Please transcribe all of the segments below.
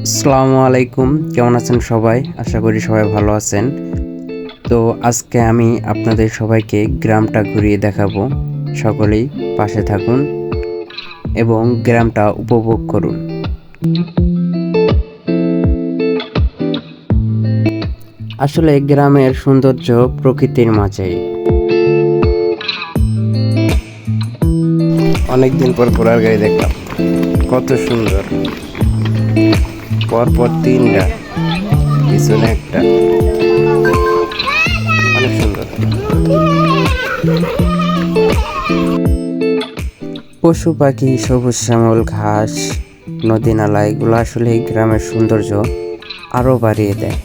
আসসালামু আলাইকুম, কেমন আছেন সবাই? আশা করি সবাই ভালো আছেন। তো আজকে আমি আপনাদের সবাইকে গ্রামটা ঘুরিয়ে দেখাবো। সকলেই পাশে থাকুন এবং গ্রামটা উপভোগ করুন। আসলে গ্রামের সৌন্দর্য প্রকৃতির মাঝেই। অনেকদিন পর ঘোড়ার গাড়ি দেখলাম, কত সুন্দর। পরপর তিনটা, পিছনে একটা, অনেক সুন্দর। পশু পাখি, সবুজ শ্যামল ঘাস, নদী নালা, এগুলো আসলে এই গ্রামের সৌন্দর্য আরো বাড়িয়ে দেয়।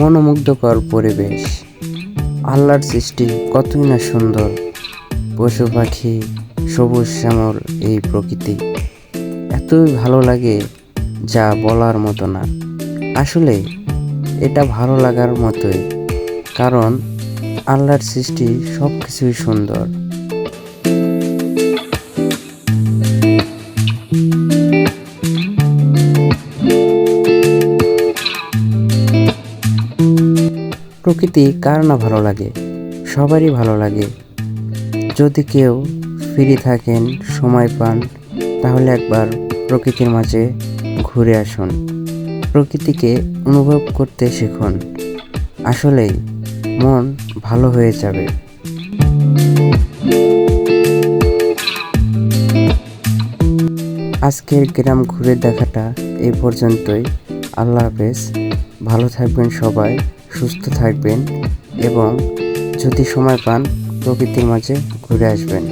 মনোমুগ্ধকর পরিবেশ, আল্লাহর সৃষ্টি কতই না সুন্দর। পশু পাখি, সবুজ শ্যামল এই প্রকৃতি এতই ভালো লাগে যা বলার মতো না। আসলে এটা ভালো লাগার মতোই, কারণ আল্লাহর সৃষ্টি সব কিছুই সুন্দর। প্রকৃতি কার না ভালো লাগে, সবারই ভালো লাগে। যদি কেউ ফ্রি থাকেন, সময় পান, তাহলে একবার প্রকৃতির মাঝে ঘুরে আসুন, প্রকৃতিকে অনুভব করতে শিখুন। আসলেই মন ভালো হয়ে যাবে। আজকের গ্রাম ঘুরে দেখাটা এই পর্যন্তই। আল্লাহ হাফেজ, ভালো থাকবেন সবাই, সুস্থ থাকবেন এবং যদি সময় পান প্রকৃতির মাঝে ঘুরে আসবেন।